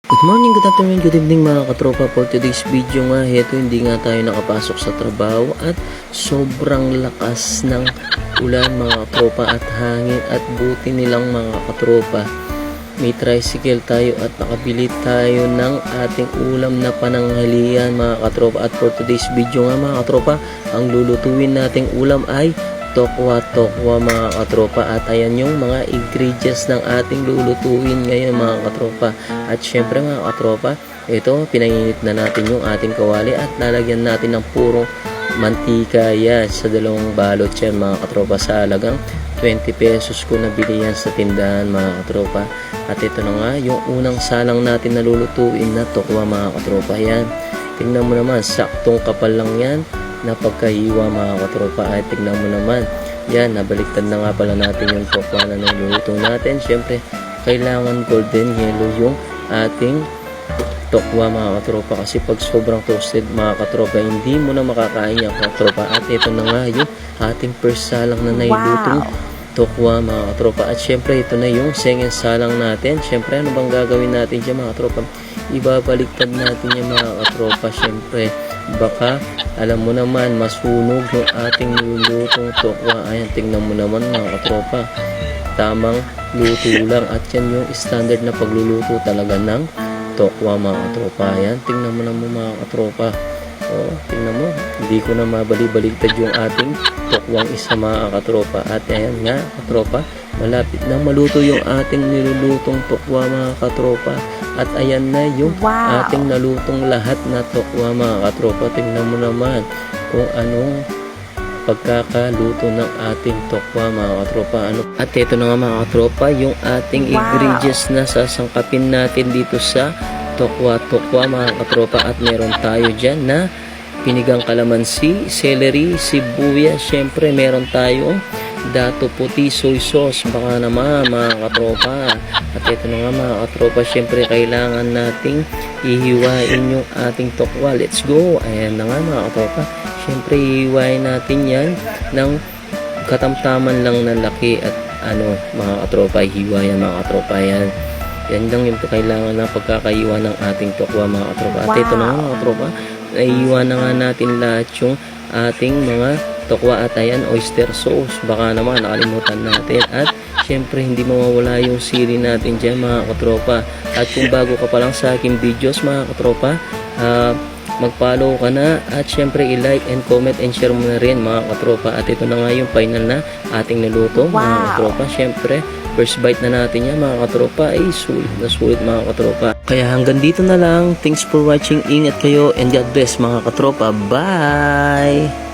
Good morning, good afternoon, good evening mga katropa. For today's video nga, heto hindi nga tayo nakapasok sa trabaho at sobrang lakas ng ulan mga katropa at hangin at buti nilang mga katropa. May tricycle tayo at nakabili tayo ng ating ulam na pananghalian mga katropa. At for today's video nga mga katropa, ang lulutuin nating ulam ay tokwa mga katropa, at ayan yung mga ingredients ng ating lulutuin ngayon mga katropa. At syempre mga katropa, ito pinainit na natin yung ating kawali at lalagyan natin ng purong mantika yan sa dalawang balot yan mga katropa. Sa halagang 20 pesos ko nabili yan sa tindahan mga katropa. At ito na nga yung unang salang natin na lulutuin na tokwa mga katropa. Yan, tingnan mo naman, saktong kapal lang yan na pagkahiwa mga katropa. Ay tignan mo naman, yan, nabaliktad na nga pala natin yung tokwa na niluluto natin. Syempre kailangan golden yellow yung ating tokwa mga katropa, kasi pag sobrang toasted mga katropa hindi mo na makakain yan katropa. At ito na nga yung ating first salang na nailutong tokwa mga katropa. At syempre ito na yung second salang natin. Syempre ano bang gagawin natin dyan mga katropa? Ibabaliktad natin yung mga katropa. Syempre baka alam mo naman masunog yung ating nilulutong tokwa. Ayan, tingnan mo naman mga katropa, tamang luto lang. At yan yung standard na pagluluto talaga ng tokwa mga katropa. Ayan, tingnan mo naman mga katropa. Tingnan mo, hindi ko na mabali-baligtad yung ating tokwang isa mga katropa. At ayan nga katropa, malapit na maluto yung ating nilulutong tokwa mga katropa. At ayan na yung ating nalutong lahat na tokwa mga katropa. Tingnan mo naman kung anong pagkakaluto ng ating tokwa mga katropa. At ito na nga mga katropa, yung ating ingredients na sasangkapin natin dito sa tokwa mga katropa. At meron tayo dyan na pinigang kalamansi, celery, sibuyas. Syempre meron tayong dato puti, soy sauce, baka naman mga katropa. At ito na nga mga katropa, syempre kailangan nating ihiwain yung ating tokwa. Let's go. Ayan na nga mga katropa, syempre ihiwain natin yan ng katamtaman lang na laki. At mga katropa, ihiwayan mga katropa. Yan lang yung kailangan na pagkakaiwa ng ating tokwa mga katropa. At ito na nga mga katropa, naiiwa na nga natin lahat yung ating mga tokwa. At ayan, oyster sauce, baka naman nakalimutan natin. At syempre hindi mawawala yung sili natin dyan mga katropa. At kung bago ka pa lang sa aking videos mga katropa, mag-follow ka na. At syempre i-like and comment and share mo na rin mga katropa. At ito na nga yung final na ating niluto mga katropa. Syempre first bite na natin yan mga katropa ay sulit na sulit mga katropa. Kaya hanggang dito na lang. Thanks for watching. Ingat kayo and God bless mga katropa. Bye!